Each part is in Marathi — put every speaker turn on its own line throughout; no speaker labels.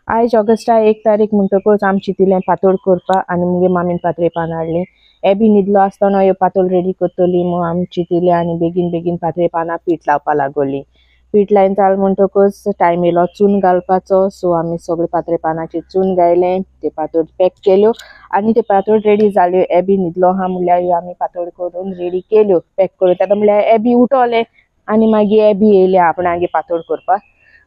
आयज ऑगस्टा 1 तारीख म्हणटकूच आमची तिलें पातोळ करपा आनी मुगे मामीन पातळी पान हाडली. बी न्हिदलो आसतना ह्यो पातोळ रेडी करतली मग आमची तिले आनी बेगीन बेगीन पातळी पानां पीठ लावपा लागली. पीठ लायन जाल म्हणटकूच टायम येयलो चून घालपाचो. सो आमी सगळे पातळी पानांची चून घायलें, ते पातोळ पॅक केल्यो आनी ते पातोळ रेडी जाल्यो. बी न्हिदलो हा म्हणल्यार ह्यो आमी पातोळ करून रेडी केल्यो पॅक करून. ताका म्हणल्यार बी उठोले आनी मागीर बी येयले आपणागे पातोळ करपाक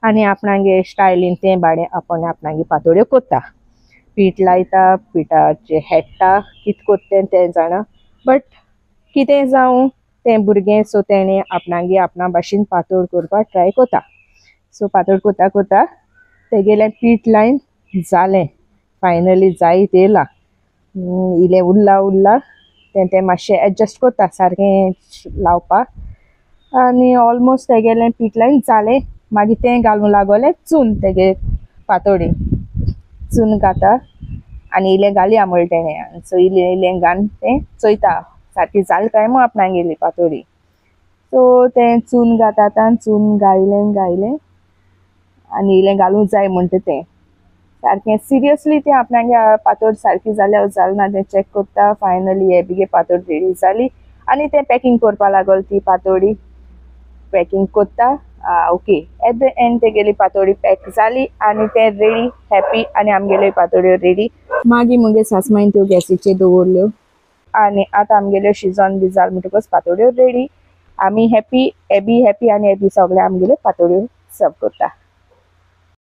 आनी आपणागे स्टायलीन ते भाडे आपण आपणागे पातोळ्यो कोत्ता. पीठ लायता, पिठाचे हेट्टा कित कोत्तें तें जाणा, बट कितें जावं तें भुरगें सो तेणें आपणागे आपणा भाशेन पातोळ करपाक ट्राय कोत्ता. सो पातोळ कोत्ता कोत्ता तेगेलें पीठ लायन जालें, फायनली जायत येयलां. इलें उरलां तें मातशें एडजस्ट कोत्ता सारकें लावपाक आनी ऑलमोस्ट तेगेलें पीठ लायन जालें. मागीर तें घालूंक लागोलें चून तेगे पातोळी चून घाता आनी इलें घालया म्हळ्ळें तेणें. सो इलें घालन तें चोयता सारकी जाल काय म्हूण आपणागेली पातोळी. सो तें चून घाता चून घायलें आनी इलें घालूंक जाय म्हणटा तें सारकें सिरियसली तें आपणागे पातोळ सारकी जाल्या जालना तें चॅक कोत्ता. फायनली हे बिगे पातोळ रेडी जाली आनी तें पॅकींग करपा लागोल. ती पातोळी पॅकींग कोत्ता. ओके, एट द एंड तेगेली पातोळी पॅक जाली आनी तें रेडी हॅपी आनी आमगेल्यो पातोळ्यो रेडी. मागीर मुगे सासमाईन त्यो गॅसीचेर दवरल्यो आनी आतां आमगेल्यो शिजोन बी जाल म्हणटकूच पातोळ्यो रेडी. आमी हॅपी, बी हॅपी आनी बी सगळे आमगेल्यो पातोळ्यो सर्व कोत्ता.